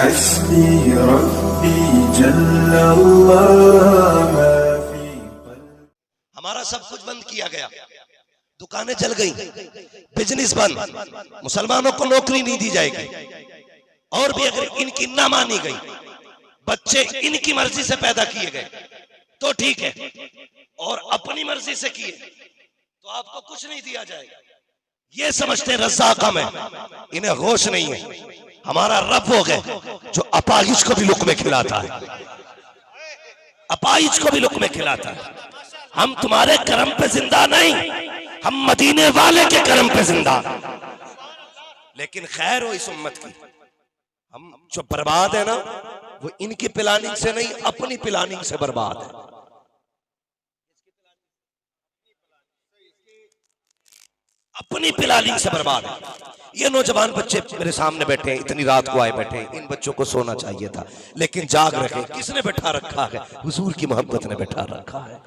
हस्बी रब्बी जल्लल्लाह मा फी क़ल्बी। हमारा सब कुछ बंद किया गया, दुकानें जल गई, बिजनेस बंद, मुसलमानों को नौकरी नहीं दी जाएगी। और भी अगर इनकी ना मानी गई, बच्चे इनकी मर्जी से पैदा किए गए तो ठीक है, और अपनी मर्जी से किए तो आपको कुछ नहीं दिया जाएगा। ये समझते रज़्ज़ाक़ हम है, इन्हें होश नहीं है। हमारा रब हो गए जो अपाहिज को भी लुक़्मे खिलाता है, अपाहिज को भी लुक़्मे खिलाता है। हम तुम्हारे करम पे जिंदा नहीं, हम मदीने वाले के करम पे जिंदा। लेकिन खैर हो इस उम्मत की, हम जो बर्बाद है ना, वो इनकी प्लानिंग से नहीं, अपनी प्लानिंग से बर्बाद है। अपनी प्लानिंग से बर्बाद है। ये नौजवान बच्चे मेरे सामने बैठे हैं, इतनी रात को आए बैठे हैं, इन बच्चों को सोना चाहिए था, लेकिन जाग रखे। किसने बैठा रखा है? हुजूर की मोहब्बत ने बैठा रखा है।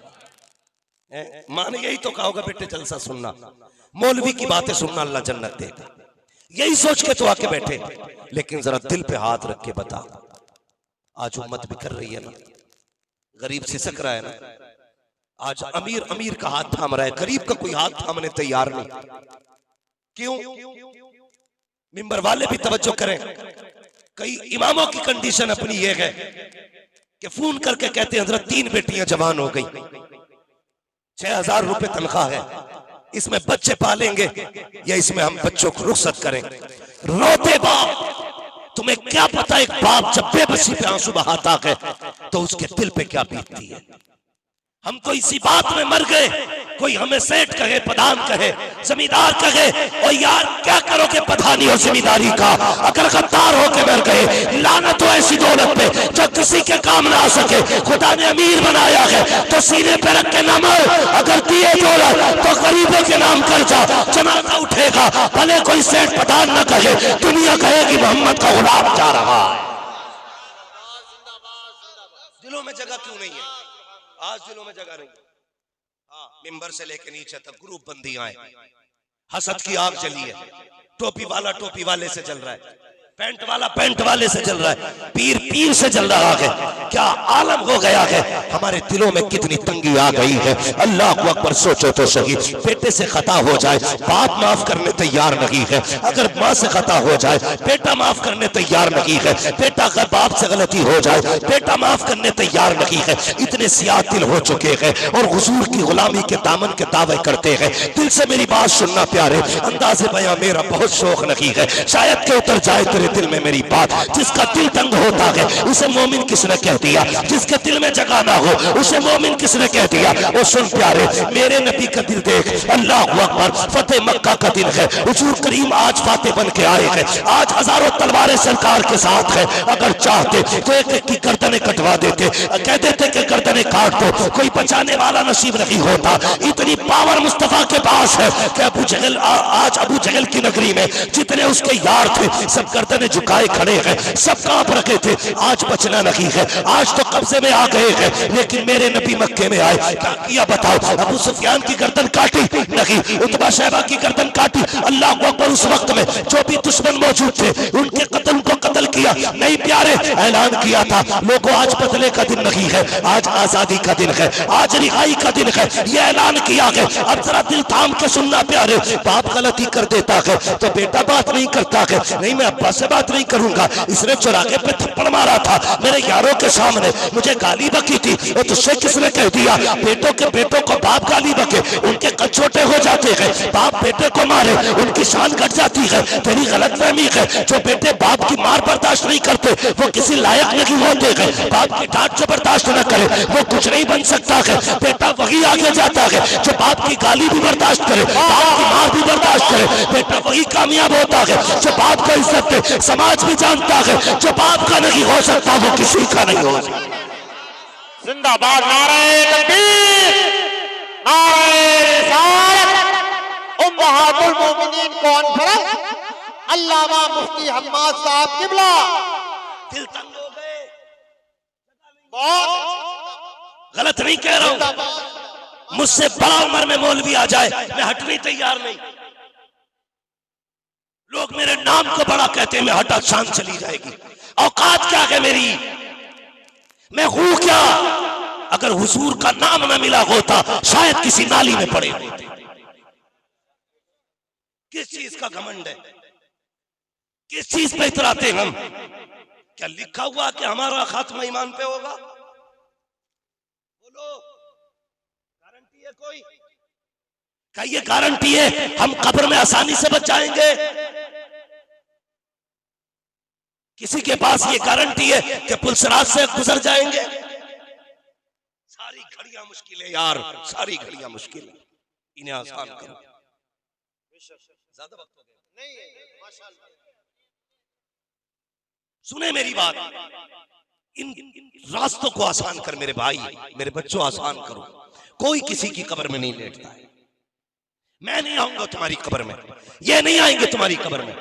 माँ ने यही तो कहा होगा, बेटे जलसा सुनना, मौलवी की बातें सुनना, अल्लाह जन्नत देगा। यही सोच के तो आके बैठे। लेकिन जरा दिल पे हाथ रख के बता, आज उम्मत भी कर रही है ना, गरीब सिसक रहा है ना। आज अमीर अमीर का हाथ थाम रहा है, गरीब का कोई हाथ थामने तैयार नहीं। क्यों? मिंबर वाले भी तवज्जो करें। कई इमामों की कंडीशन अपनी ये है कि फोन करके कहते हैं हजरत 3 बेटियां जवान हो गई, 6000 रुपए तनख्वाह है, इसमें बच्चे पालेंगे या इसमें हम बच्चों को रुखसत करें? रोते बाप, तुम्हें क्या पता एक बाप जब बेबसी पे आंसू बहाता है तो उसके दिल पे क्या बीतती है। हम तो इसी बात में मर गए। कोई हमें सेठ कहे, प्रधान कहे, जमींदार कहे, और यार क्या करोगे प्रधानी और जमींदारी का, अगर गद्दार होके मर गए। लानत हो ऐसी दौलत पे जो किसी के काम ना आ सके। खुदा ने अमीर बनाया है तो सीने पे रख के ना मर, अगर दिए दौलत तो गरीबों के नाम कर्जा जमाता उठेगा। भले कोई सेठ प्रधान न कहे, दुनिया कहेगी मोहम्मद का गुलाम जा रहा है। दिलों में जगह क्यों नहीं है? आज दिलों में जगह नहीं। हाँ, मिंबर से लेके नीचे तक ग्रुप बंदियां हैं, हसद की आग जली है। टोपी वाला टोपी वाले से जल रहा है, पैंट वाला पैंट वाले से जल रहा है, पीर पीर से जल रहा है। क्या आलम हो गया है, हमारे दिलों में कितनी तंगी आ गई है। अल्लाह को अकबर, सोचो तो सही। बेटे से खता हो जाए, बाप माफ करने तैयार नहीं है। अगर माँ से खता हो जाए, बेटा माफ करने तैयार नहीं है। बेटा अगर बाप से गलती हो जाए, बेटा माफ करने तैयार नहीं है। इतने सियाह दिल हो चुके हैं और हुजूर की गुलामी के दामन के दावे करते हैं। दिल से मेरी बात सुनना प्यारे, अंदाज़े बयां मेरा बहुत शौक नहीं है, शायद के उतर जाए तेरे दिल में मेरी बात। जिसका दिल तंग होता है उसे मोमिन किसने कह दिया? जिसके दिल में जगह ना हो उसे मोमिन किसने कह दिया? वो सुन प्यारे, मेरे नबी का दिल देख। अल्लाह अकबर, फतेह मक्का का दिन है, हुजूर करीम आज फातेह बन के आए हैं। आज हजारों तलवारें सरकार के साथ है। अगर चाहते तो एक एक की गर्दनें कटवा देते, कह देते कि गर्दनें काट दो, कोई बचाने वाला नसीब नहीं होता। इतनी पावर मुस्तफा के पास है कि अबू जहल, आज अबू जहल की नगरी में जितने उसके यार थे सब गर्दन झुकाए खड़े हैं, सब कांप रखे थे। आज बचना नहीं है, आज तो कब्जे में आ गए हैं। लेकिन मेरे नबी मक्के में आए, क्या किया बताओ? अबू सुफियान की गर्दन काटी नहीं, उतबा शैबा की गर्दन काटी। अल्लाह अकबर, उस वक्त में जो भी दुश्मन मौजूद थे उनके कत्ल को कत्ल किया नहीं प्यारे। ऐलान किया था लोगों, आज बदले का दिन नहीं है, आज आजादी का दिन है, आज रिहाई का दिन है। ये ऐलान किया है। अब जरा दिल थाम के सुनना प्यारे, बाप गलती कर देता है तो बेटा बात नहीं करता है। नहीं, मैं अब्बा से बात नहीं करूंगा, इसने चुराके पे थप्पड़ मारा था मेरे यारों के सामने, मुझे गाली बकी थी, और तुझसे किसने कह दिया? बेटों के बेटों को बाप गाली बके उनके कद छोटे हो जाते हैं, बाप बेटे को मारे उनकी शान घट जाती है। तेरी गलतफहमी है, जो बेटे बाप की मार बर्दाश्त नहीं करते वो किसी लायक नहीं होते हैं। बाप की डांट जो बर्दाश्त न करे वो कुछ नहीं बन सकता है। बेटा वही आगे जाता है जो बाप की गाली भी बर्दाश्त करे, बाप की मार भी बर्दाश्त करे। बेटा वही कामयाब होता है जो बाप को इज्जत दे। समाज भी जानता है जो बाप का नहीं हो सकता वो किसी का नहीं हो सकता। जिंदाबाद नारे तकबीर, नारे रिसालत, उम्महातुल मोमिनीन कॉन्फ्रेंस, अल्लामा मुफ्ती हम्माद साहब किबला। दिल तंग हो गए, बहुत गलत नहीं कह रहा हूं। मुझसे बड़ा उम्र में मौलवी आ जाए मैं हटने तैयार नहीं। लोग मेरे नाम को बड़ा कहते हैं, मैं हटा शान चली जाएगी। औकात क्या है मेरी, मैं हूं क्या? अगर हुजूर का नाम न मिला होता शायद किसी नाली में पड़े होते। किस चीज का घमंड है, किस चीज पे इतराते हम? क्या लिखा हुआ कि हमारा खात्मा ईमान पे होगा? बोलो, गारंटी है कोई? क्या ये गारंटी है हम कब्र में आसानी से बच जाएंगे? किसी के पास ये गारंटी है कि पुलसराज से गुजर जाएंगे? सारी घड़ियां मुश्किल है यार, सारी घड़ियां मुश्किल है, इन्हें आसान करो। ज्यादा वक्त हो गया नहीं, माशाअल्लाह। सुने मेरी बात, इन रास्तों को आसान कर मेरे भाई, मेरे बच्चों, आसान करो। कोई किसी की कब्र में नहीं लेटता है। मैं नहीं आऊंगा तुम्हारी कब्र में, ये नहीं आएंगे तुम्हारी कब्र में,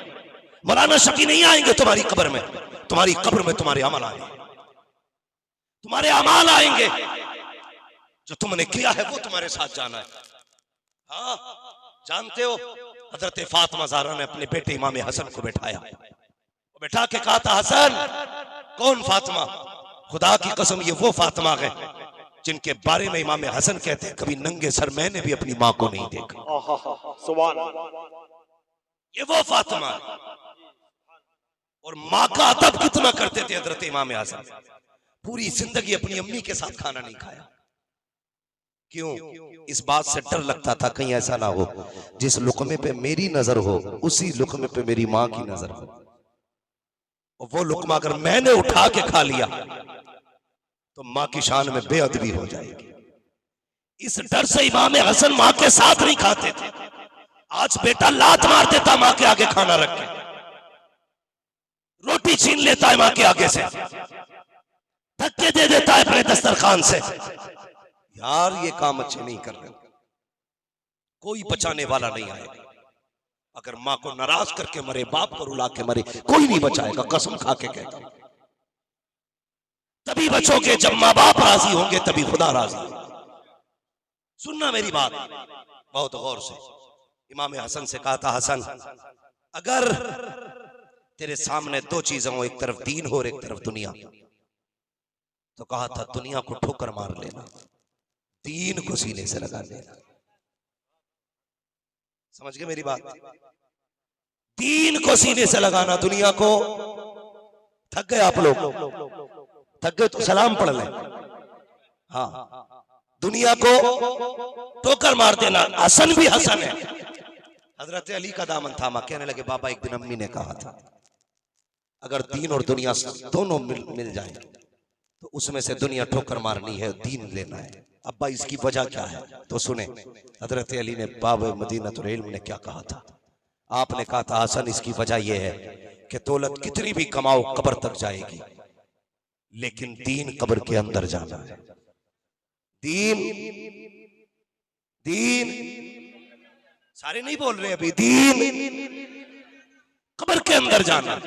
मौलाना शफी नहीं आएंगे तुम्हारी कब्र में। तुम्हारी कब्र में तुम्हारे अमल आएंगे, तुम्हारे अमाल आएंगे। जो तुमने किया है वो तुम्हारे साथ जाना है। हाँ, जानते हो हजरत फातिमा ज़हरा ने अपने बेटे इमाम हसन को बैठाया, बैठा के कहा था, हसन। कौन फातिमा? खुदा की कसम ये वो फातिमा है जिनके बारे में इमाम हसन कहते हैं, कभी नंगे सर मैंने भी अपनी माँ को नहीं देखा। सुभान अल्लाह, ये वो फातिमा है। और माँ का अदब कितना करते थे हजरत इमाम हसन, पूरी जिंदगी अपनी अम्मी के साथ खाना नहीं खाया। क्यों? इस बात से डर लगता था कहीं ऐसा ना हो जिस लुकमे पे मेरी नजर हो उसी लुकमे पे मेरी माँ की नजर हो, और वो लुकमा अगर मैंने उठा के खा लिया तो माँ की शान में बेअदबी हो जाएगी। इस डर से इमाम हसन माँ के साथ नहीं खाते थे। आज बेटा लात मार देता माँ के आगे खाना रख के, रोटी छीन लेता है माँ के आगे से, धक्के दे देता है अपने दस्तरखान से। यार ये काम अच्छे नहीं कर रहे, कोई बचाने वाला नहीं आएगा। अगर माँ को नाराज करके मरे, बाप को रुला के मरे, कोई नहीं बचाएगा, कसम खा के कहता हूं। तभी बचोगे जब माँ बाप राजी होंगे, तभी खुदा राजी। सुनना मेरी बात बहुत गौर से। इमाम हसन से कहा था, हसन अगर तेरे सामने दो चीजें हो, एक तरफ दीन हो और एक तरफ दुनिया, तो कहा था दुनिया को ठोकर मार लेना, दीन को सीने से लगा लेना। समझ गए मेरी बात? दीन को सीने से लगाना, दुनिया को। थक गए आप लोग? थक गए तो सलाम पढ़ लें। हाँ, दुनिया को ठोकर मार देना। हसन भी हसन है। हजरत अली का दामन थामा, कहने लगे, बाबा एक दिन अम्मी ने कहा था अगर दीन और दुनिया दोनों मिल जाए तो उसमें से दुनिया ठोकर मारनी है, दीन लेना है। अब्बा इसकी वजह क्या है? तो सुने, हजरत अली ने बाबे मदीनतुल इल्म ने क्या कहा था। आपने कहा था, हसन इसकी वजह यह है कि दौलत कितनी भी कमाओ कब्र तक जाएगी, लेकिन दीन कब्र के अंदर जाना है। दीन, दीन सारे नहीं बोल रहे अभी, दीन कब्र के अंदर जाना।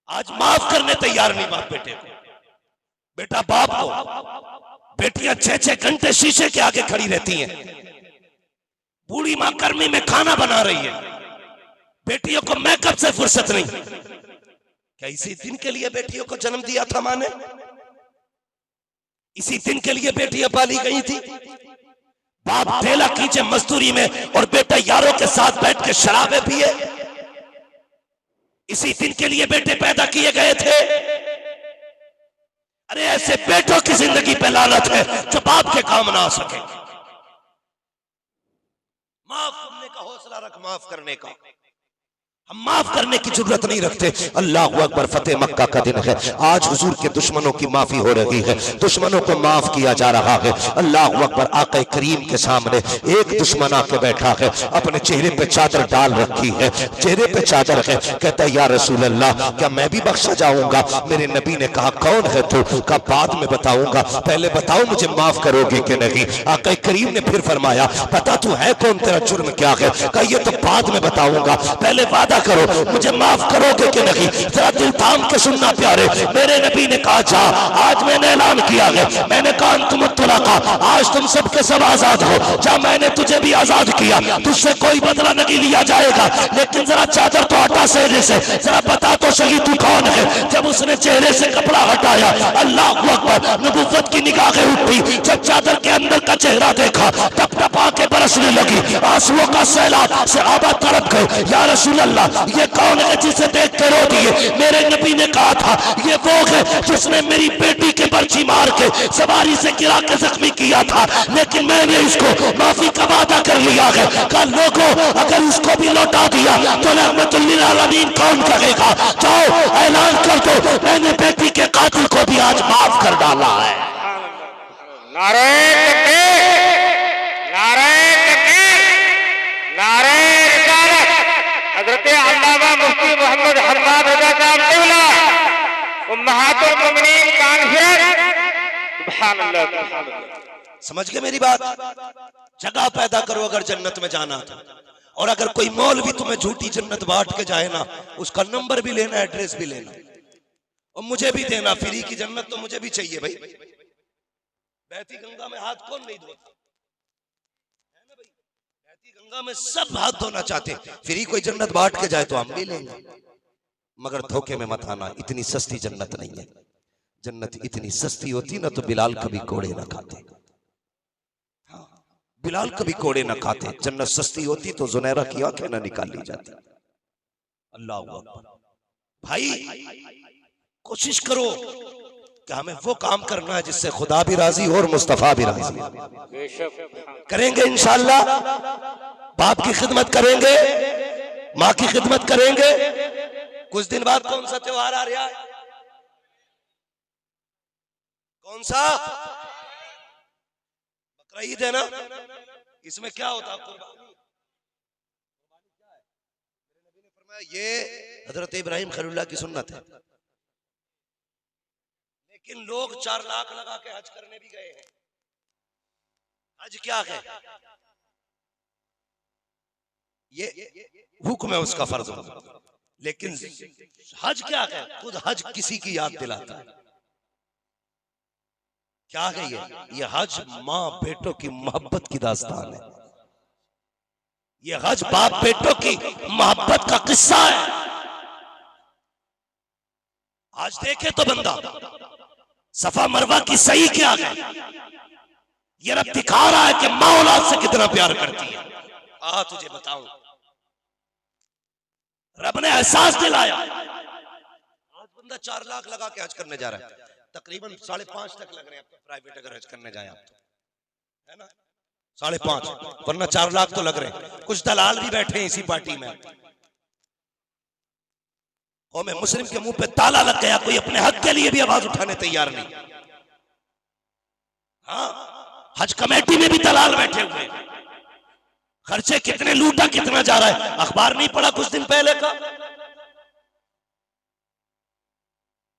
आज माफ करने तैयार नहीं बाप बेटे को, बेटा बाप को। बेटियां 6-6 घंटे शीशे के आगे खड़ी रहती हैं, बूढ़ी मां गर्मी में खाना बना रही है, बेटियों को मेकअप से फुर्सत नहीं। क्या इसी दिन के लिए बेटियों को जन्म दिया था मां ने? इसी दिन के लिए बेटियां पाली गई थी? बाप ठेला खींचे मजदूरी में और बेटा यारों के साथ बैठ के शराबे पिए, इसी दिन के लिए बेटे पैदा किए गए थे? अरे ऐसे बेटों की जिंदगी पे लानत है जो बाप के काम ना आ सके। माफ करने का हौसला रख, माफ करने का। हम माफ करने की जरूरत नहीं रखते। अल्लाह अकबर, फतेह मक्का का दिन है। आज हुजूर के दुश्मनों की माफी हो रही है, दुश्मनों को माफ किया जा रहा है। अल्लाह अकबर। आका करीम के सामने एक दुश्मन आके बैठा है, अपने चेहरे पे चादर डाल रखी है, चेहरे पे चादर है। कहता है, या रसूल अल्लाह, क्या मैं भी बख्शा जाऊंगा? मेरे नबी ने कहा, कौन है तू? का बाद में बताऊंगा, पहले बताओ मुझे माफ करोगे कि नहीं? आका करीम ने फिर फरमाया, पता तू है कौन, तेरा जुर्म क्या है? कहा, ये तो बाद में बताऊंगा, पहले वादा पैदा करो, मुझे माफ करोगे कि नहीं? जरा दिल थाम के सुनना प्यारे, मेरे नबी ने कहा जा, आज मैंने ऐलान किया है, मैंने कहा तुम तुलाका, आज तुम सबके सब आजाद हो जा, मैंने तुझे भी आजाद किया, तुझसे कोई बदला नहीं लिया जाएगा। लेकिन जरा चादर तो हटा चेहरे से, जरा बता तो सही तू कौन है। जब उसने चेहरे से कपड़ा हटाया, अल्लाह अकबर, नबुव्वत की निगाहें उठी। जब चादर के अंदर का चेहरा देखा, टप टपा के बरसने लगी, आंसुओं का सैलाब। सहाबा तड़प गए, या रसूल अल्लाह, ये कौन है जिसे देख के रो दिए? मेरे नबी ने कहा था, ये वो है जिसने मेरी बेटी के बर्छी मार के सवारी से गिरा के जख्मी किया था, लेकिन मैंने इसको माफी का वादा कर लिया है। कल लोगों, अगर इसको भी लौटा दिया तो रहमतुल लिल आलमीन कौन करेगा? जाओ ऐलान कर दो, मैंने बेटी के कातिल को भी आज माफ कर डाला है। नारे तकबीर, नारे तकबीर, नारे रिसालत। हजरत अल्लामा मुफ्ती मोहम्मद हम्माद रज़ा साहब क़िबला, उम्महातुल मोमिनीन कॉन्फ्रेंस। सुभान अल्लाह, सुभान अल्लाह। समझ गए मेरी बात? जगह पैदा करो अगर जन्नत में जाना तो। और अगर कोई मौलवी तुम्हें झूठी जन्नत बांट के जाए ना, उसका नंबर भी लेना, एड्रेस भी लेना, और मुझे भी देना। फ्री की जन्नत तो मुझे भी चाहिए भाई। बहती गंगा में हाथ कौन नहीं धोता है ना भाई? बहती गंगा में सब हाथ धोना चाहते हैं। फ्री कोई जन्नत बांट के जाए तो हम भी लेंगे, मगर धोखे में मत आना, इतनी सस्ती जन्नत नहीं है। जन्नत इतनी सस्ती होती ना तो बिलाल कभी कोड़े ना खाते। हाँ, बिलाल कभी कोड़े ना खाते। जन्नत सस्ती होती तो जुनैरा की आंखें ना निकाली जाती। अल्लाह अकबर। भाई कोशिश करो कि हमें वो काम करना है जिससे खुदा भी राजी हो और मुस्तफा भी राजी हो। करेंगे इंशाअल्लाह। बाप की खिदमत करेंगे, माँ की खिदमत करेंगे। कुछ दिन बाद कौन सा त्योहार आ रहा है? कौन सा? बकरा ईद है ना? इसमें क्या होता? कुर्बानी। क्या है? मेरे नबी ने फरमाया ये हजरत इब्राहिम खलीलुल्लाह की सुन्नत है। लेकिन लोग 4 लाख लगा के हज करने भी गए हैं। हज क्या है? ये हुक्म है उसका, फर्ज है। लेकिन हज क्या है? खुद हज किसी की याद दिलाता है। क्या है ये हज माँ बेटों की मोहब्बत की दास्तान है। ये हज बाप बेटों की मोहब्बत का किस्सा है। आज देखे तो बंदा सफा मरवा की सही क्या है, ये रब दिखा रहा है कि माँ औलाद से कितना प्यार करती है। तुझे बताऊं, रब ने एहसास दिलाया। आज बंदा 4 लाख लगा के हज करने जा रहा है, तकरीबन 5.5 तक लग रहे हैं प्राइवेट अगर हज करने जाए आप तो, है ना? 5.5, वरना 4 लाख तो लग रहे हैं। कुछ दलाल भी बैठे हैं इसी पार्टी में। कौमे मुस्लिम के मुंह पे ताला लग गया, कोई अपने हक के लिए भी आवाज उठाने तैयार नहीं। हाँ, हज कमेटी में भी दलाल बैठे हुए। खर्चे कितने लूटा, कितना जा रहा है। अखबार नहीं पढ़ा कुछ दिन पहले का?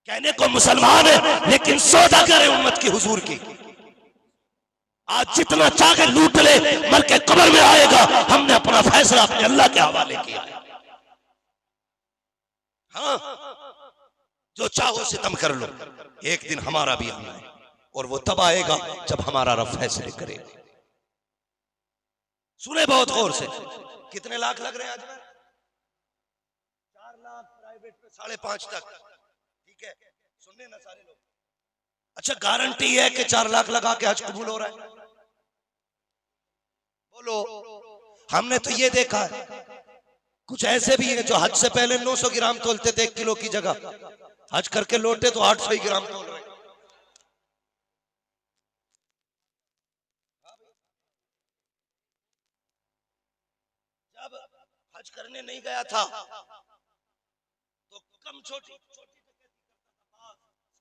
कहने को मुसलमान है लेकिन सौदागर है उम्मत की हुजूर की। आज जितना चाहे लूट ले, मर के कब्र में आएगा। हमने अपना फैसला अपने अल्लाह के हवाले किया है। हाँ, जो चाहो सितम कर लो, एक दिन हमारा भी आना है, और वो तब आएगा जब हमारा रब फैसले करेगा। सुने बहुत गौर से, कितने लाख लग रहे हैं आज में? 4 लाख प्राइवेट पे 5.5 तक। ठीक है, सुनने ना सारे लोग। अच्छा, गारंटी है कि 4 लाख लगा के हज कबूल हो रहा है? बोलो। हमने तो ये देखा है, कुछ ऐसे भी हैं जो हज से पहले 900 ग्राम तोलते थे 1 किलो की जगह, हज करके लौटे तो 800 ग्राम तोल रहे हैं। जब हज करने नहीं गया था तो कम छोटी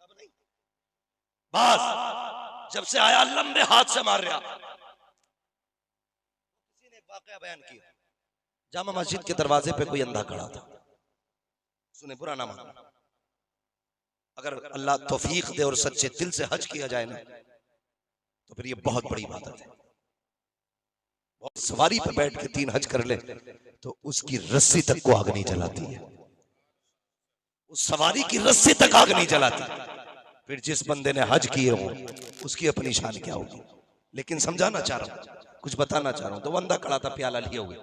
सब नहीं, बस जब से आया लंबे हाथ से मार रहा। किसी ने वाकया बयान किया, जामा मस्जिद के दरवाजे पे कोई अंधा खड़ा था। सुने, बुरा ना मानना, अगर अल्लाह तौफीक दे और सच्चे दिल से हज किया जाए ना, तो फिर ये बहुत बड़ी इबादत है, सवारी पे बैठ के 3 हज कर ले तो उसकी रस्सी तक को आग नहीं जलाती है, उस सवारी की रस्सी तक आग नहीं जलाती। फिर जिस बंदे ने हज किए हो उसकी अपनी शान क्या होगी। लेकिन समझाना चाह रहा हूं, कुछ बताना चाह रहा हूं। तो बंदा खड़ा था प्याला लिए हुए,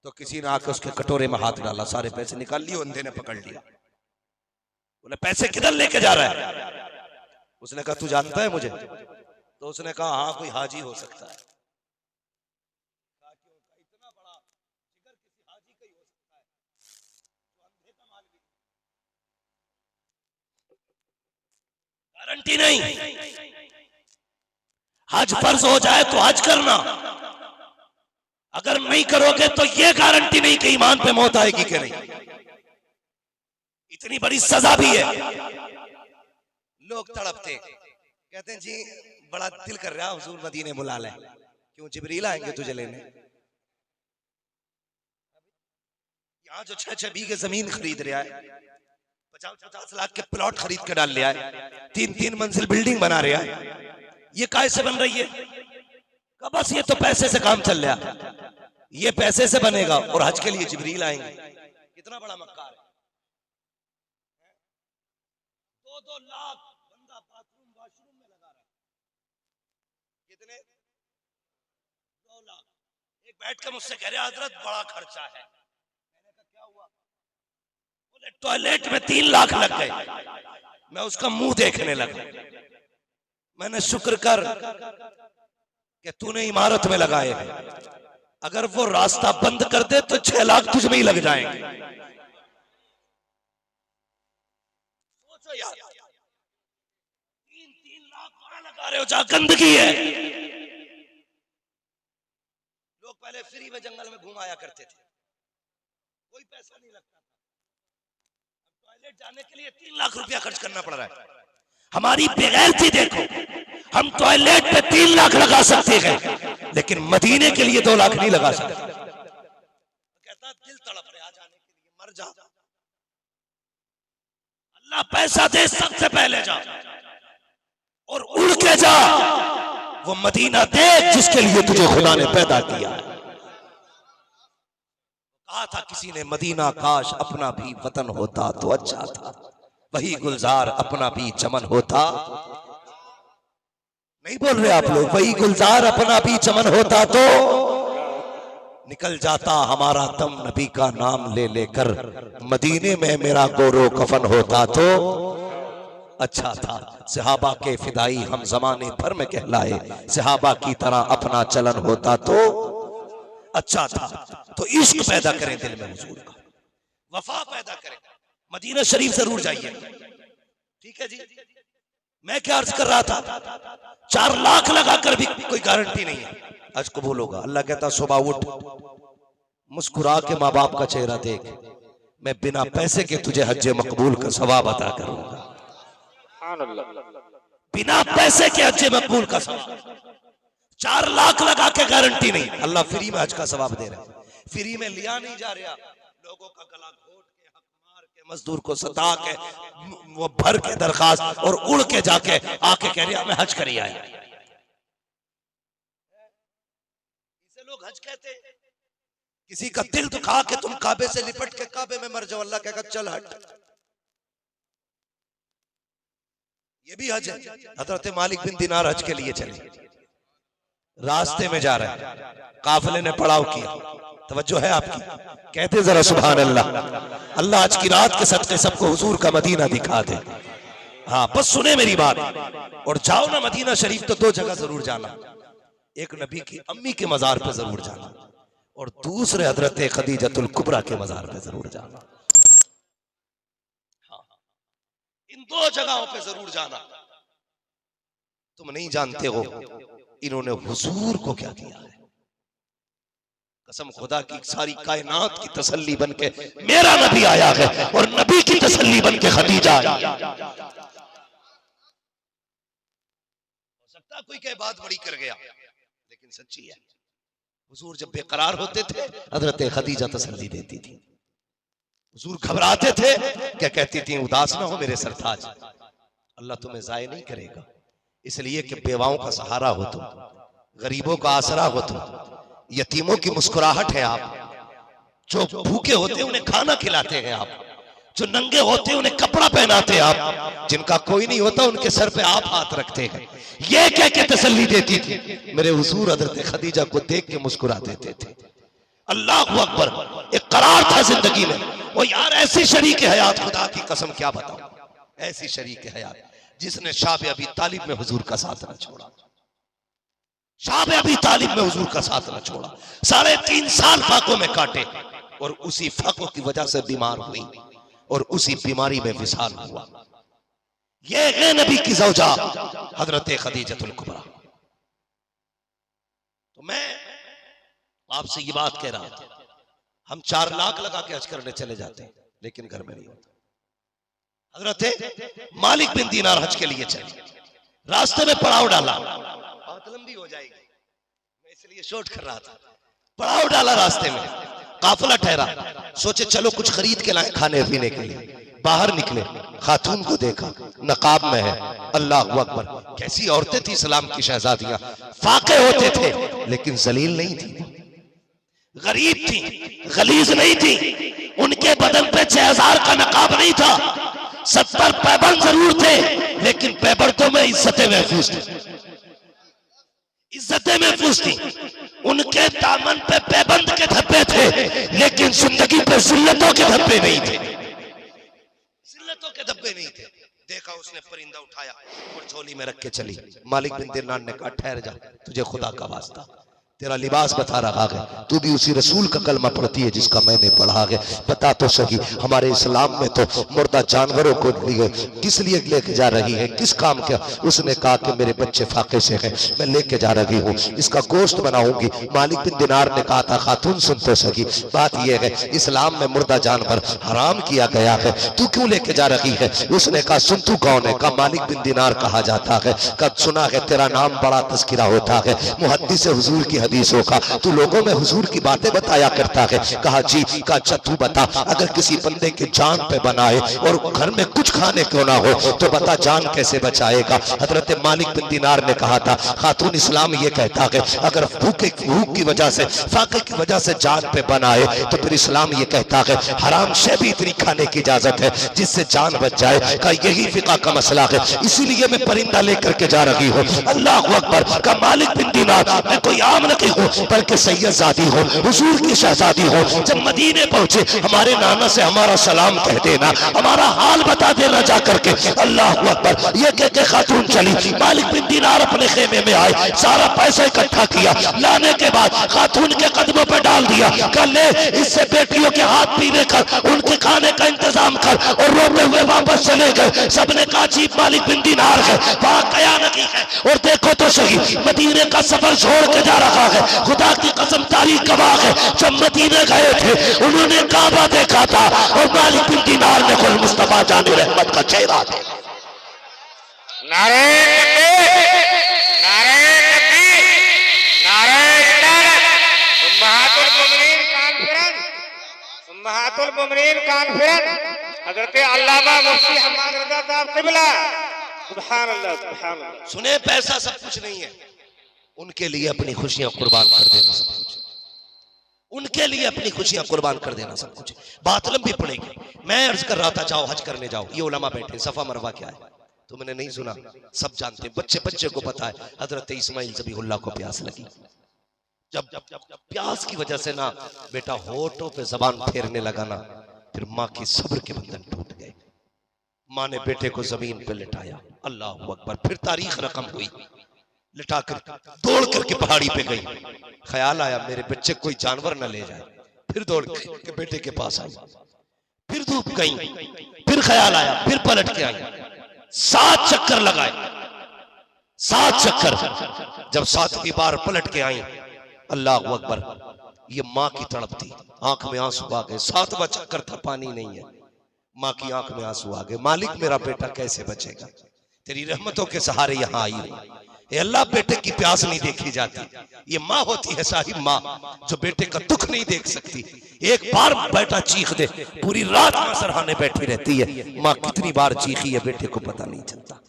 तो किसी ने आकर उसके कटोरे में हाथ डाला, सारे पैसे निकाल लिए, बंदे ने पकड़ लिया। बोले पैसे किधर लेके जा रहा है? उसने कहा तू जानता है मुझे? तो उसने कहा हाँ कोई हाजी हो सकता है। इतना बड़ा जिगर किसी हाजी का ही हो सकता है, तो अंधे का माल भी गारंटी नहीं। हज फर्ज हो जाए तो हज करना, अगर नहीं करोगे तो ये गारंटी नहीं कि ईमान पे मौत आएगी कि नहीं। इतनी बड़ी सजा भी है। लोग तड़पते कहते हैं जी बड़ा दिल कर रहा है हुजूर मदीने बुला ले, क्यों जिब्रील आएंगे तुझे लेने। यहाँ जो 6-6 बीघे जमीन खरीद रहा है, 50-50 लाख के प्लॉट खरीद के डाल लिया है, 3-3 मंजिल बिल्डिंग बना रहा है, ये काय से बन रही है? का बस ये तो पैसे से काम चल रहा, ये पैसे से बनेगा और हज के लिए जिब्रील आएंगे। कितना बड़ा मक्कार है। 2-2 लाख बंदा बाथरूम वॉशरूम में लगा रहा है। कितने? 2 लाख। एक बैठ कर मुझसे कह रहे हजरत बड़ा खर्चा है। मैंने कहा क्या हुआ? बोले टॉयलेट में 3 लाख लग गए। मैं उसका मुंह देखने लगा। मैंने शुक्र कर कि तूने इमारत में लगाए हैं, अगर वो रास्ता बंद कर दे तो 6 लाख तुझ में ही लग जाएंगे। सोचो यार, 3-3 लाख कहां लगा रहे हो जहां गंदगी है। लोग पहले फ्री में जंगल में घुमाया करते थे, कोई पैसा नहीं लगता था। अब टॉयलेट जाने के लिए 3 लाख रुपया खर्च करना पड़ रहा है। हमारी बेगैरती देखो, हम टॉयलेट पे 3 लाख लगा सकते हैं लेकिन मदीने के लिए 2 लाख नहीं लगा सकते। कहता दिल तड़प रहा जाने के लिए, मर जा। अल्लाह पैसा दे, सबसे पहले जा और उड़ के जा, वो मदीना देख जिसके लिए तुझे खुदा ने पैदा किया। कहा था किसी ने मदीना काश अपना भी वतन होता तो अच्छा था, वही गुलजार अपना भी चमन होता। नहीं बोल रहे आप लोग? वही गुलजार अपना भी चमन होता तो निकल जाता हमारा दम नबी का नाम ले लेकर, मदीने में मेरा गोरो कफन होता तो अच्छा था। सहाबा के फिदाई हम जमाने भर में कहलाए, सहाबा की तरह अपना चलन होता तो अच्छा था। तो इश्क पैदा करें दिल में हुजूर का, वफा पैदा करें, मदीना शरीफ जरूर जाइए। ठीक है जी। मैं क्या अर्ज कर रहा था, 4 लाख लगाकर भी कोई गारंटी नहीं है आज कबूल होगा। अल्लाह कहता सुबह उठ, मुस्कुरा के माँ बाप का चेहरा देख, मैं बिना पैसे के तुझे हज मकबूल का सवाब अता करूंगा। बिना पैसे के हज मकबूल का सवाब। 4 लाख लगा के गारंटी नहीं, अल्लाह फ्री में हज का सवाब दे रहा है। फ्री में लिया नहीं जा रहा, लोगों का गला घोट के, हक मार के, मजदूर को सता के, वो भर के दरखास्त और उड़ के जाके आके कह रहा मैं हज करी आया। इसे लोग हज कहते हैं। किसी का दिल दुखा के तुम काबे से लिपट के काबे में मर जाओ, अल्लाह कहेगा चल हट। ये भी हज है। हजरत मालिक बिन दिनार हज के लिए चले, रास्ते में जा रहे हैं, काफिले ने पड़ाव किया, तवज्जो है आपकी? कहते जरा सुभान अल्लाह। अल्लाह आज की रात के सदके सबको हुजूर का मदीना दिखा दे। हाँ बस सुने मेरी बात, और जाओ ना मदीना शरीफ तो 2 जगह जरूर जाना, एक नबी की अम्मी के मजार पे जरूर जाना और दूसरे हजरत खदीजतुल कुबरा के मजार पे जरूर जाना। हाँ, इन 2 जगहों पे जरूर जाना। तुम नहीं जानते हो इन्होंने हुजूर को क्या किया है। कसम खुदा की, सारी कायनात की तसल्ली बनके मेरा नबी आया है और नबी की तसल्ली बनके खदीजा आई। हो सकता कोई कहे बात बड़ी कर गया, लेकिन सच्ची है। हुजूर जब बेकरार होते थे हजरत खदीजा तसल्ली देती थी। हुजूर घबराते थे, क्या कहती थी, उदास ना हो मेरे सरताज, अल्लाह तुम्हें जाय नहीं करेगा, इसलिए कि बेवाओं का सहारा हो तुम, गरीबों का आसरा हो तुम, यतीमों की मुस्कुराहट है आप, जो भूखे होते उन्हें खाना खिलाते हैं आप, जो नंगे होते उन्हें कपड़ा पहनाते हैं आप, जिनका कोई नहीं होता उनके सर पे आप हाथ रखते हैं। ये कह के तसल्ली देती थी, मेरे हुजूर हजरत खदीजा को देख के मुस्कुरा देते थे। अल्लाह अकबर, एक करार था जिंदगी में। वो यार ऐसी शरीक हयात, खुदा की कसम क्या बताऊं, ऐसी शरीक हयात जिसने शाब अबी तालिब में हुजूर का साथ न छोड़ा, शाब अबी तालिब में हुजूर का साथ न छोड़ा। 3.5 साल फाकों में काटे और उसी फाकों की वजह से बीमार हुई और उसी बीमारी में विसाल हुआ। ये है नबी की ज़ौजा हजरत खदीजतुल कुबरा। तो मैं आपसे ये बात कह रहा था, हम 4 लाख लगा के हज करने चले जाते हैं लेकिन घर में नहीं होता। हजरत मालिक बिन दीनार हज के लिए चले, रास्ते में पड़ाव डाला, बात लंबी हो जाएगी मैं इसलिए शॉर्ट कर रहा था। पड़ाव डाला रास्ते में, काफिला ठहरा, सोचे चलो कुछ खरीद के लाए खाने पीने के लिए। बाहर निकले, खातून को देखा, नकाब में है। अल्लाह अकबर, कैसी औरतें थी इस्लाम की शहजादियां, फाके होते थे लेकिन जलील नहीं थी, गरीब थी, गलीज नहीं थी, उनके बदन पे 6000 का नकाब नहीं था, 70 पैबंद जरूर थे लेकिन पैबंदों में इज्जतें महफूज थी, इज्जतें महफूज थी। उनके दामन पे पैबंद के धब्बे थे लेकिन जिंदगी पे जिल्लतों के धब्बे नहीं थे, जिल्लतों के धब्बे नहीं थे। देखा उसने परिंदा उठाया और झोली में रख के चली। मालिक बिन दीनार ने कहा ठहर जा, तुझे खुदा का वास्ता, तेरा लिबास बता रहा है, तू भी उसी रसूल का कलमा पढ़ती है जिसका मैंने पढ़ा है। बता तो सही, हमारे इस्लाम में तो मुर्दा जानवरों को लिए किस लिए लेके जा रही है, किस काम का? उसने कहा कि मेरे बच्चे फाके से हैं, मैं लेके जा रही हूँ, इसका गोश्त बनाऊंगी। मालिक बिन दीनार ने कहा था खातून सुन तो सही, बात यह है इस्लाम में मुर्दा जानवर हराम किया गया है, तू क्यों लेके जा रही है? उसने कहा सुन तू कौन है? कहा मालिक बिन दीनार कहा जाता है। कब सुना है तेरा नाम बड़ा तस्किरा होता है, मुहद्दिस हुजूर की हदीसों का, तू लोगों में हुजूर की बातें बताया करता है। कहा जी। कहा अच्छा तू बता, अगर किसी बंदे की जान पे बनाए और घर में कुछ खाने क्यों ना हो तो बता जान कैसे बचाएगा? हजरत मालिक बिन दीनार ने कहा था खातून इस्लाम ये कहता है अगर भूख की वजह से, फाके की वजह से जान पे बनाए तो फिर इस्लाम ये कहता है हराम शे भी इतनी खाने की इजाजत है जिससे जान बच जाए। का यही फिका का मसला है, इसीलिए मैं परिंदा लेकर के जा रही हूँ। अल्लाह अकबर। का मालिक बिन दीनार, मैं कोई आम नहीं हूँ बल्कि सैयदजादी हो, हुजूर की शहजादी हो। जब मदीने पहुंचे हमारे नाना से हमारा सलाम कह देना, हमारा हाल बता देना जा करके। अल्लाह अकबर। ये कह के खातून चली। मालिक बिन दीनार अपने खेमे में आए, सारा पैसा इकट्ठा किया, लाने के बाद खातून के कदमों पे डाल दिया। कल ले इससे बेटियों के हाथ पीने कर, उनके खाने का इंतजाम कर, और रोते हुए वापस चले गए। सबने कहा जी मालिक बिन दीनार है, वहां गया नहीं है। और देखो तो सही, मदीने का सफर छोड़ के जा रहा है। खुदा की कसम तारीख गवाह है, जब मदीने गए थे उन्होंने काबा देखा था और मालिक बिन दीनार ने कुल मुस्तफा जाने रहमत का चेहरा देखा। नारे नारे नारे उम्महातुल मुमिनीन कॉन्फ्रेंस, उम्महातुल मुमिनीन कॉन्फ्रेंस, हजरत अल्लामा मुफ्ती हम्माद रजा साहब क़िबला। सुभान अल्लाह, सुभान अल्लाह। सुने पैसा सब कुछ नहीं है, उनके लिए अपनी खुशियां कुर्बान कर देना सब कुछ, उनके लिए अपनी खुशियां कुर्बान कर देना सब कुछ। बात लंबी पड़ेगी। मैं अर्ज कर रहा था जाओ हज करने जाओ, ये उलमा बैठे, सफा मरवा क्या है तुमने नहीं सुना? सब जानते, बच्चे बच्चे को पता है। हजरत इस्माइल ज़बीहुल्लाह को प्यास लगी, जब प्यास की वजह से ना बेटा होठों पे जबान फेरने लगा ना, फिर माँ की सब्र के बंधन टूट गए। माँ ने बेटे को जमीन पे लिटाया। अल्लाह अकबर। फिर तारीख रकम हुई, लिटा कर दौड़ करके पहाड़ी पे गई। ख्याल आया मेरे बच्चे कोई जानवर न ले जाए। फिर दौड़ के बेटे के पास आई, फिर धूप गई, फिर ख्याल आया, फिर पलट के आई। 7 चक्कर लगाए, 7 चक्कर। जब 7वीं बार पलट के आई, अल्लाह अकबर, ये माँ की तड़प थी, आंख में आंसू आ गए। 7वां चक्कर था, पानी नहीं है, माँ की आंख में आंसू आ गए। मालिक मेरा बेटा कैसे बचेगा? तेरी रहमतों के सहारे यहाँ आई हूं। ये अल्लाह, बेटे की प्यास नहीं देखी जाती। ये माँ होती है साहिब माँ, जो बेटे का दुख नहीं देख सकती। एक बार बेटा चीख दे, पूरी रात माँ सरहाने बैठी रहती है। माँ कितनी बार चीखी है बेटे को पता नहीं चलता।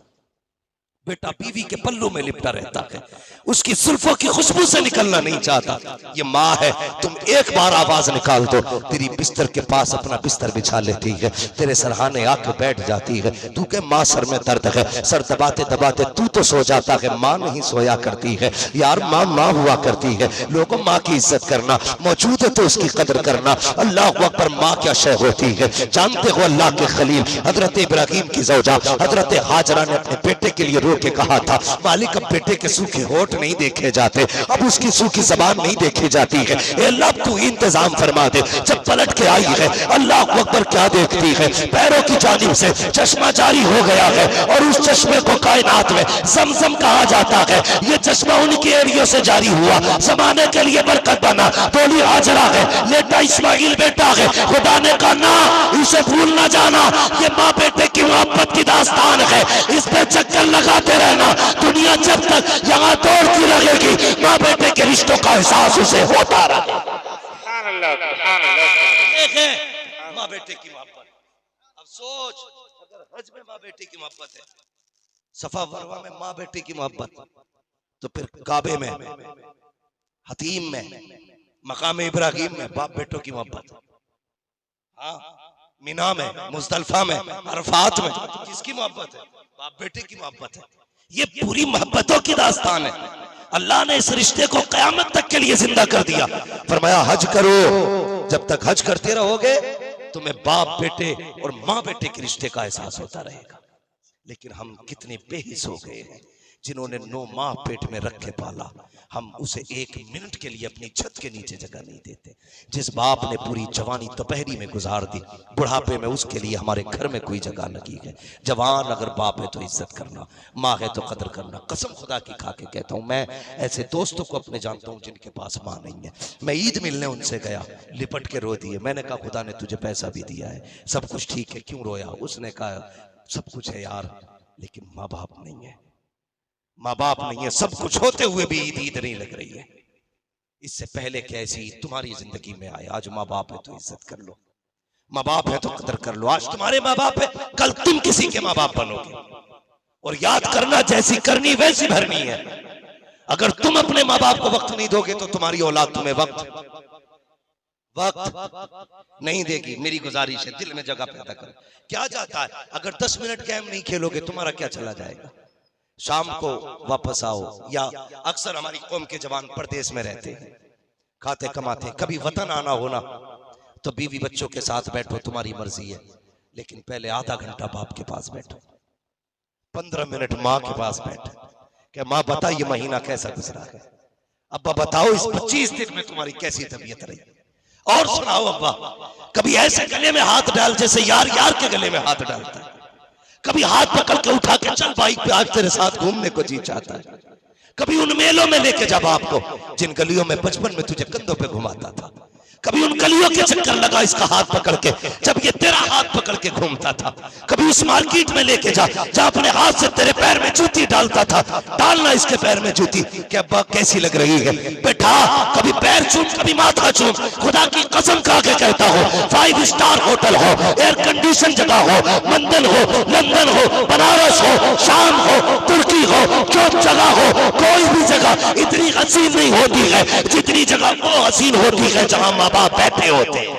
बेटा बीवी के पल्लू में लिपटा रहता है, उसकी जुल्फों की खुशबू से निकलना नहीं चाहता। ये माँ है, तुम एक बार आवाज निकाल दो, तेरी बिस्तर के पास अपना बिस्तर बिछा लेती है, तेरे सरहाने आके बैठ जाती है। तू के माँ सर में दर्द है, सर दबाते दबाते तू तो सो जाता है, माँ नहीं सोया करती है। यार माँ माँ हुआ करती है। लोगों माँ की इज्जत करना, मौजूद है तो उसकी कदर करना। अल्लाह अकबर, माँ क्या शय होती है। जानते हो अल्लाह के खलील हजरत इब्राहिम की ज़ौजा हजरत हाजरा ने अपने बेटे के लिए रो के कहा था, मालिक अब बेटे के सूखे होठ नहीं देखे जाते, अब उसकी सूखी जबान नहीं देखी जाती है, अल्लाह तू इंतजाम फरमा दे। जब पलट के आई है, अल्लाह अकबर क्या देखती है, पैरों की जानिब से चश्मा जारी हो गया है और उस चश्मे को कायनात में जमजम कहा जाता है। ये चश्मा उनकी एड़ियों से जारी हुआ, जमाने के लिए बरकत बना। बोली हाजरा है, लेटा इस्माइल बेटा है, खुदा ने कहा ना, इसे भूल ना जाना, ये माँ बेटे की मोहब्बत की दास्तान है, इस पे चक्कर लगाते रहना। दुनिया जब तक यहाँ दौड़ती रहेगी, माँ बेटे के रिश्तों का एहसास उसे होता रहेगा। माँ बेटे की मोहब्बत, अब सोच, अगर हज में माँ बेटे की मोहब्बत है, सफा मरवा में माँ बेटे की मोहब्बत, तो फिर काबे में, हतीम में, मकाम इब्राहिम में बाप बेटों की मोहब्बत, हाँ मीना में, मुजदलफा में, अरफात में किसकी मोहब्बत है? बाप बेटे की मोहब्बत है। ये पूरी मोहब्बतों की दास्तान है। अल्लाह ने इस रिश्ते को कयामत तक के लिए जिंदा कर दिया। फरमाया हज करो, जब तक हज करते रहोगे तुम्हें बाप बेटे और माँ बेटे के रिश्ते का एहसास होता रहेगा। लेकिन हम कितने बेहिस हो गए हैं, जिन्होंने 9 माह पेट में रख के पाला, हम उसे 1 मिनट के लिए अपनी छत के नीचे जगह नहीं देते। जिस बाप ने पूरी जवानी दोपहरी में गुजार दी, बुढ़ापे में उसके लिए हमारे घर में कोई जगह लगी है। जवान अगर बाप है तो इज्जत करना, माँ है तो कदर करना। कसम खुदा की खा के कहता हूँ, मैं ऐसे दोस्तों को अपने जानता हूँ जिनके पास माँ नहीं है। मैं ईद मिलने उनसे गया, लिपट के रो दिए। मैंने कहा खुदा ने तुझे पैसा भी दिया है, सब कुछ ठीक है, क्यों रोया? उसने कहा सब कुछ है यार, लेकिन माँ बाप नहीं है। माँ बाप नहीं है, सब कुछ होते हुए भी ईद नहीं लग रही है। इससे पहले कैसी ईद तुम्हारी जिंदगी में आए? आज माँ बाप है तो इज्जत कर लो, माँ बाप है तो कदर कर लो। आज तुम्हारे माँ बाप है, कल तुम किसी के माँ बाप बनोगे। और याद करना, जैसी करनी वैसी भरनी है। अगर तुम अपने माँ बाप को वक्त नहीं दोगे तो तुम्हारी औलाद तुम्हें वक्त नहीं देगी। मेरी गुजारिश है, दिल में जगह पैदा करो। क्या जाता है, अगर 10 मिनट गेम नहीं खेलोगे तुम्हारा क्या चला जाएगा? शाम को वापस आओ। या अक्सर हमारी कौम के जवान परदेश में रहते हैं, खाते कमाते, कभी वतन आना होना तो बीवी बच्चों के साथ बैठो, तुम्हारी मर्जी है, लेकिन पहले आधा घंटा बाप के पास बैठो, 15 मिनट माँ के पास बैठो। क्या माँ बता ये महीना कैसा गुजरा है? अब्बा बताओ इस 25 दिन में तुम्हारी कैसी तबीयत रही? और सुनाओ अब्बा, कभी ऐसे गले में हाथ डाल जैसे यार यार के गले में हाथ डालता है। कभी हाथ पकड़ के उठा के चल बाइक पे, आज तेरे साथ घूमने को जी चाहता है। कभी उन मेलों में लेके जा बाप को जिन गलियों में बचपन में तुझे कंधों पे घुमाता था। कभी उन गलियों के चक्कर लगा इसका हाथ पकड़ के जब ये तेरा हाथ पकड़ के घूमता था। कभी उस मार्केट में लेके जा जहां अपने हाथ से तेरे पैर में जूती डालता था। डालना इसके पैर में जूती, क्या अब्बा कैसी लग रही है बेटा? कभी पैर चूम, कभी माथा चूम। खुदा की कसम खा के कहता हो, 5 स्टार होटल हो, एयर कंडीशन जगह हो, मंदिर हो, लंदन हो, बनारस हो, शाम हो, तुर्की हो, जो जगह हो, कोई भी जगह इतनी हसीन नहीं होती है जितनी जगह वो हसीन होती है जहां माँ बाप बैठे होते हैं।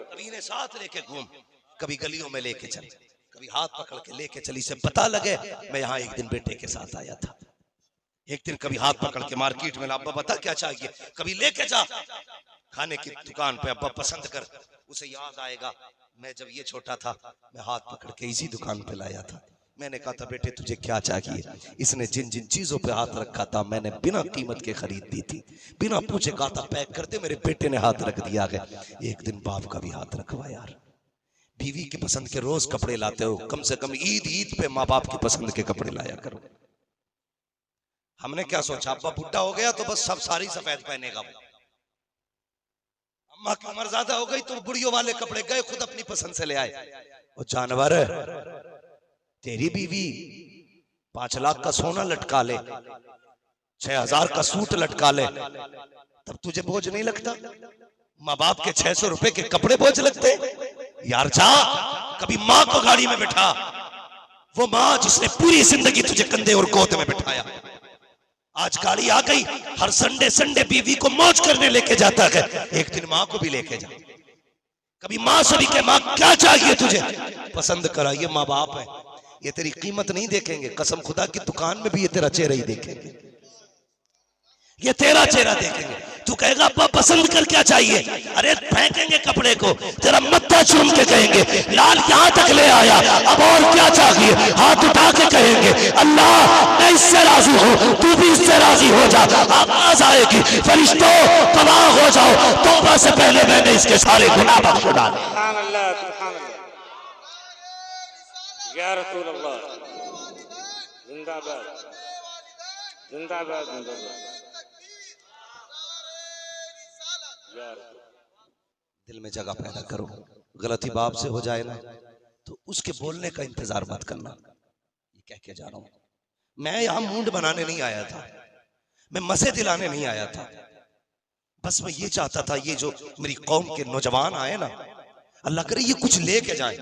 कभी इन्हें साथ लेके घूम, कभी गलियों में लेके चल, कभी हाथ पकड़ के लेके चल। इसे पता लगे मैं यहाँ एक दिन बेटे के साथ आया था। एक दिन कभी हाथ पकड़ के मार्केट में, अब्बा बता क्या चाहिए? कभी लेके जा खाने की दुकान पे, अब्बा पसंद कर। उसे याद आएगा मैं जब ये छोटा था मैं हाथ पकड़ के इसी दुकान पे लाया था। मैंने कहा था बेटे तुझे क्या चाहिए? इसने जिन जिन चीजों पे हाथ रखा था मैंने बिना कीमत के खरीद दी थी, बिना पूछे कहा था पैक कर दे। मेरे बेटे ने हाथ रख दिया है। एक दिन बाप का भी हाथ रखवा यार। बीवी की पसंद के रोज कपड़े लाते हो, कम से कम ईद पे माँ बाप की पसंद के कपड़े लाया करो। हमने क्या सोचा, अब्बा बुढ़ा हो गया तो बस सब सारी सफेद पहनेगा। अम्मा की उम्र ज्यादा हो गई तो बुढ़ियों वाले कपड़े गए खुद अपनी पसंद से ले आए। वो जानवर, तेरी बीवी 5 लाख का सोना लटका ले, 6000 का सूट लटका ले, तब तुझे बोझ नहीं लगता? माँ बाप के 600 रुपए के कपड़े बोझ लगते यार? जा कभी माँ को गाड़ी में बैठा, वो माँ जिसने पूरी जिंदगी तुझे कंधे और गोद में बिठाया, आज गाड़ी आ गई, हर संडे संडे बीवी को मौज करने लेके जाता है, एक दिन माँ को भी लेके जा। कभी माँ से भी कह माँ क्या चाहिए तुझे, पसंद करा, ये माँ बाप है, ये तेरी कीमत नहीं देखेंगे, कसम खुदा की दुकान में भी ये तेरा चेहरा ही देखेंगे, ये तेरा चेहरा देखेंगे। तू कहेगा अब्बा पसंद कर क्या चाहिए, अरे फेंकेंगे कपड़े को, तेरा मत्था चूम के कहेंगे लाल यहाँ तक ले आया, अब और क्या चाहिए, हाथ उठा के कहेंगे अल्लाह मैं इससे राजी हूँ, तू भी इससे राजी हो जा। आवाज आएगी फरिश्तों तबाह हो जाओ, तौबा से पहले मैंने इसके सारे गुनाह बख्श डाले। सुभान अल्लाह, सुभान अल्लाह, या रसूल अल्लाह, जिंदाबाद जिंदाबाद जिंदाबाद। दिल में जगह पैदा करो, गलती बाप से हो जाए ना तो उसके बोलने का इंतजार मत करना। ये कह के जा रहा हूं, मैं यहां मूड बनाने नहीं आया था, मैं मजे दिलाने नहीं आया था, बस मैं ये चाहता था ये जो मेरी कौम के नौजवान आए ना, अल्लाह करे ये कुछ लेके जाए।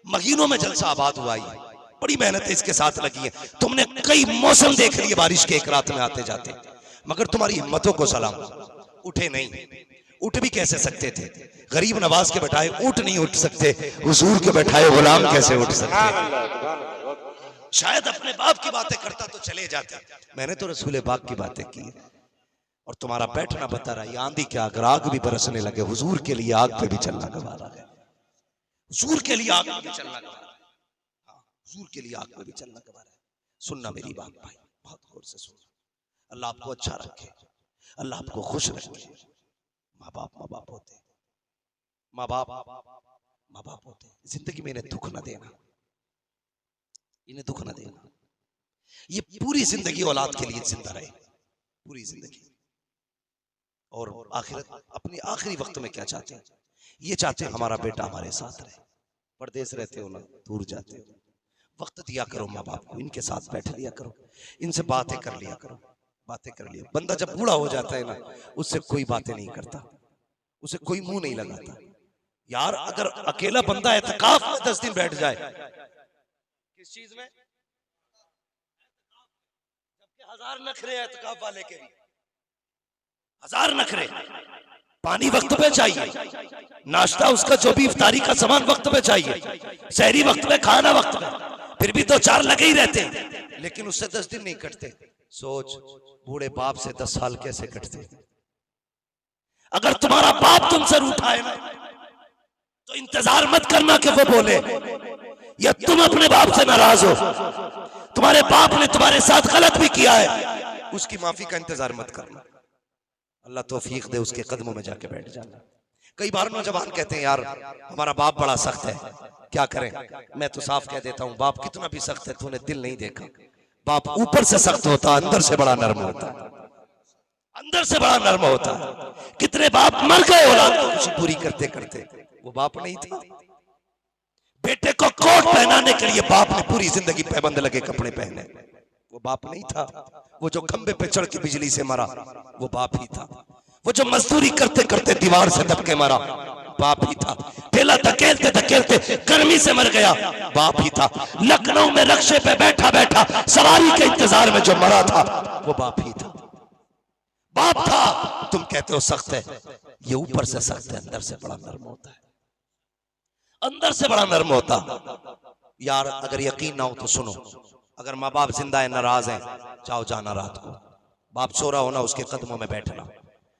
महीनों में जलसा आबाद हुआ, ये बड़ी मेहनत इसके साथ लगी है, तुमने कई मौसम देख लिए बारिश के एक रात में आते जाते, मगर तुम्हारी हिम्मतों को सलाम, उठे नहीं। उठ भी कैसे सकते थे, गरीब नवाज के बैठाए ऊंट नहीं उठ सकते, हुजूर के बैठाए गुलाम कैसे उठ सकते। शायद अपने बाप की बातें करता तो चले जाते, मैंने तो रसूल पाक की बातें की और तुम्हारा बैठना बता रहा है। आंधी क्या, अगर आग भी बरसने लगे, हुजूर के लिए आग पे भी चलना गवारा है, हुजूर के लिए आग पे भी चलना गवारा है, हुजूर के लिए आग पे भी चलना गवारा है। सुनना मेरी बात भाई, बहुत गौर से सुन, अल्लाह आपको अच्छा रखे, अल्लाह आपको खुश रखे। माँ बाप होते, माँ बाप होते, जिंदगी में इन्हें दुख न देना, इन्हें दुख न देना। ये पूरी जिंदगी औलाद के लिए जिंदा रहे, पूरी जिंदगी। और आखिरत अपने आखिरी वक्त में क्या चाहते हैं, ये चाहते हैं हमारा बेटा हमारे साथ रहे। परदेश रहते हो ना, दूर जाते हो, वक्त दिया करो माँ बाप को, इनके साथ बैठ लिया करो, इनसे बातें कर लिया करो, बातें कर लिया। बंदा जब बूढ़ा हो जाता है ना, उससे कोई बातें नहीं करता, उसे कोई मुंह नहीं लगाता। यार अगर अकेला बंदा एतकाफ में 10 दिन बैठ जाए, किस चीज में, जबकि 1000 नखरे एतकाफ वाले के भी, 1000 नखरे, पानी वक्त पे चाहिए, नाश्ता उसका जो भी इफ्तारी का सामान वक्त पे चाहिए, शहरी वक्त पे, खाना वक्त पे, फिर भी 2-4 लगे ही रहते हैं, लेकिन उससे 10 दिन नहीं कटते। सोच बूढ़े बाप से 10 साल कैसे कटते। अगर तुम्हारा बाप तुमसे रूठा है ना, तो इंतजार मत करना कि वो बोले, या तुम अपने बाप से नाराज हो, तुम्हारे बाप ने तुम्हारे साथ गलत भी किया है, उसकी माफी का इंतजार मत करना। अल्लाह तौफीक दे, उसके कदमों में जाके बैठ जाना। कई बार नौजवान कहते हैं यार हमारा बाप बड़ा सख्त है, क्या करें। मैं तो साफ कह देता हूं, बाप कितना भी सख्त है तूने दिल नहीं देखा। बाप ऊपर से सख्त होता, अंदर से बड़ा नर्म होता, अंदर से बड़ा नर्म होता। कितने बाप मर गए औलाद को खुशी पूरी करते करते, वो बाप नहीं था। बेटे को कोट पहनाने के लिए बाप ने पूरी जिंदगी पैबंद लगे कपड़े पहने, वो बाप नहीं था। वो जो खंबे पे चढ़ के बिजली से मरा, वो बाप ही था। वो जो मजदूरी करते करते दीवार से दबके मरा, बाप ही था। ठेला धकेलते धकेलते गर्मी से मर गया, बाप ही था। लखनऊ में रक्शे पे बैठा बैठा सवारी के इंतजार में जो मरा था, वो बाप ही था। बाप था। तुम कहते हो सख्त है, ये ऊपर से सख्त है, अंदर से बड़ा नर्म होता है, अंदर से बड़ा नर्म होता। यार अगर यकीन ना हो तो सुनो, अगर माँ बाप जिंदा है, नाराज हैं, जाओ जाना रात को, बाप सो रहा होना, उसके कदमों में बैठना,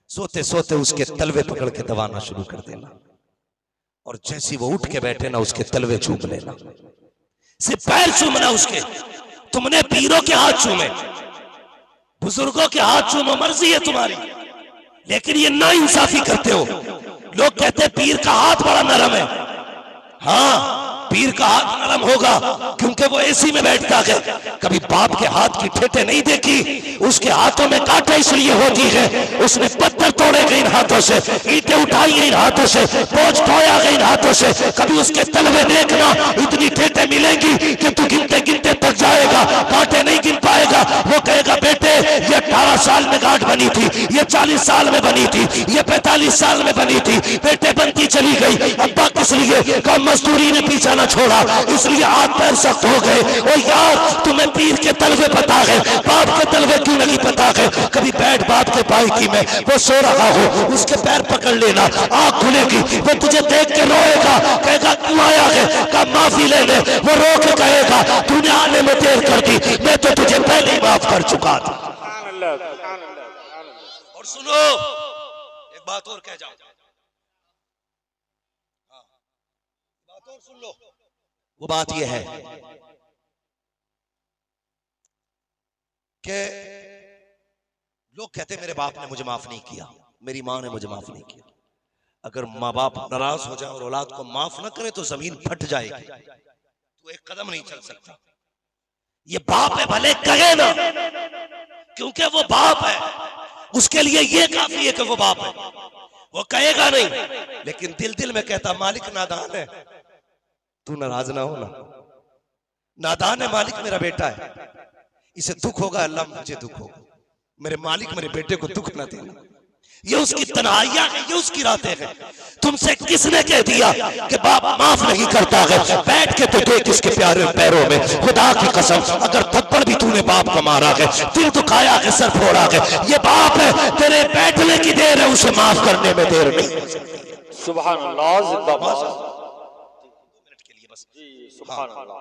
सोते सोते उसके तलवे पकड़ के दबाना शुरू कर देना, और जैसी वो उठ के बैठे ना, उसके तलवे चूम लेना, सिर्फ पैर चूमना उसके। तुमने पीरों के हाथ चूमे, बुजुर्गों के हाथ चूमो, मर्जी है तुम्हारी, लेकिन ये ना इंसाफी करते हो। लोग कहते हैं पीर का हाथ बड़ा नरम है। हाँ, पीर का हाथ नरम होगा क्योंकि वो एसी में बैठता है। कभी बाप के हाथ की ठेठे नहीं देखी, उसके हाथों में कांटे इसलिए होती है, उसने पत्थर तोड़े गए इन हाथों से, ईंटें उठाई गई इन हाथों से, बोझ ढोया गया इन हाथों से। कभी उसके तलवे देखना, इतनी ठेठे मिलेंगी कि तू गिनते गिनते थक जाएगा, कांटे नहीं गिन पाएगा। वो कहेगा बेटे ये 18 साल में गांठ बनी बनी थी, ये 40 साल में बनी थी, ये 45 साल में बनी थी, बेटे बनती चली गई। अब्बा किस लिए? कम मजदूरी ने पीछा ना छोड़ा, इसलिए हाथ पैर सख्त हो गए। और यार तुम्हें पीर के तलवे पता है, बाप के तलवे क्यों नहीं पता है? कभी बैठ बाप के पायकी में, वो सो रहा हो, उसके पैर पकड़ लेना, आंख खुलेगी, वो तुझे देख के रोएगा, कहेगा क्यों आया है? का माफी ले ले। वो रो के कहेगा तूने आने में देर कर दी, मैं तो तुझे पहले ही माफ कर चुका था। और सुनो एक बात और कह जाओ, बात और सुन लो। वो बात ये है कि लोग कहते मेरे बाप ने मुझे माफ नहीं किया, मेरी माँ ने मुझे माफ नहीं किया। अगर माँ बाप नाराज हो जाए और औलाद को माफ न करे तो जमीन फट जाएगी, तो एक कदम नहीं चल सकता। ये बाप है, भले कहे ना, क्योंकि वो बाप है, उसके लिए ये काफी है कि वो बाप है, वो कहेगा नहीं, लेकिन दिल दिल में कहता मालिक नादान है, तू नाराज ना हो ना, नादान है मालिक, मेरा बेटा है, इसे दुख होगा, अल्लाह मुझे दुख होगा, मेरे मालिक मेरे बेटे को दुख ना देना। ये उसकी तन्हाइयां है, ये उसकी रातें हैं। तुमसे किसने कह दिया कि बाप माफ नहीं करता है? बैठ के तो देख इसके प्यारे पैरों में, खुदा की कसम अगर थप्पड़ भी तूने बाप को मारा है, दिल दुखाया है, सर फोड़ा है, ये बाप है, तेरे बैठने की देर है, उसे माफ करने में देर नहीं। सुभान अल्लाह, जिंदाबाद। 2 मिनट के लिए बस सुभान अल्लाह।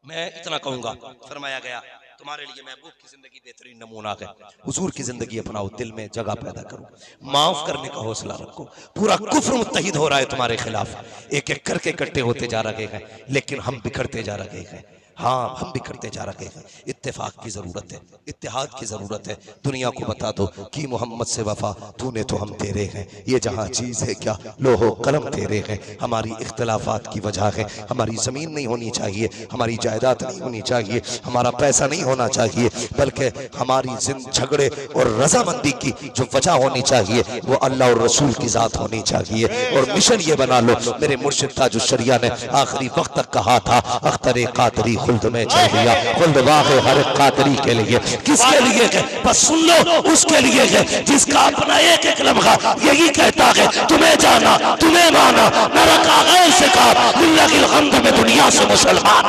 मैं इतना कहूंगा, फरमाया गया तुम्हारे लिए महबूब की जिंदगी बेहतरीन नमूना है, हुजूर की जिंदगी अपनाओ, दिल में जगह पैदा करो, माफ करने का हौसला रखो। पूरा कुफ्र मुत्तहिद हो रहा है तुम्हारे खिलाफ, एक एक करके इकट्ठे होते जा रहे हैं, लेकिन हम बिखरते जा रहे हैं। हाँ, हम बिखरते जा रहे हैं। इत्तेफाक की जरूरत है, इत्तेहाद की जरूरत है। दुनिया को बता दो कि मोहम्मद से वफा तूने तो हम तेरे हैं, ये जहाँ चीज है क्या लोहो कलम तेरे हैं। हमारी इख्तलाफात की वजह है, हमारी जमीन नहीं होनी चाहिए, हमारी जायदाद नहीं होनी चाहिए, हमारा पैसा नहीं होना चाहिए, बल्कि हमारी झगड़े और रजामंदी की जो वजह होनी चाहिए वो अल्लाह और रसूल की जात होनी चाहिए। और मिशन ये बना लो, मेरे मुर्शिद ताजुश्शरिया ने आखिरी वक्त तक कहा था, अख्तरे कादरी खुल्द में चल दिया, खुल्द वाक़े हर कादरी के लिए। किसके लिए है? बस सुन लो, उसके लिए है जिसका अपना एक एक लम्हा यही कहता है तुम्हें जाना, तुम्हें माना, न रखा गैर से कहा लिल्लाहिल हम्द में दुनिया से मुसलमान।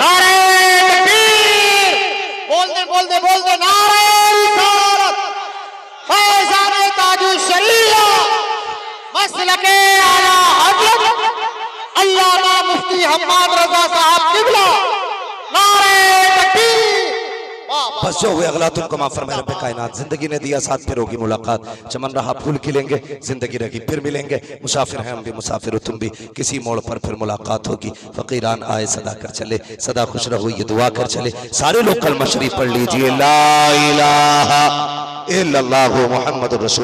बोल दे नारे रिसालत, फैज़ान ताजुश्शरिया, मसलके आला हज़रत अल्लामा मुफ्ती हम्माद रज़ा साहब किबला, बस जो हुए अगला तुमको माफ फरमाए रब्बे कायनात। जिंदगी ने दिया साथ, फिर होगी मुलाकात, चमन रहा फूल खिलेंगे, जिंदगी रहेगी फिर मिलेंगे। मुसाफिर हैं हम भी, मुसाफिर हो तुम भी, किसी मोड़ पर फिर मुलाकात होगी। फकीरान आए सदा कर चले, सदा खुश रहो ये दुआ कर चले। सारे लोग कलमा शरीफ पढ़ लीजिए, ला इलाहा इल्लल्लाहु मुहम्मदुर रसूल।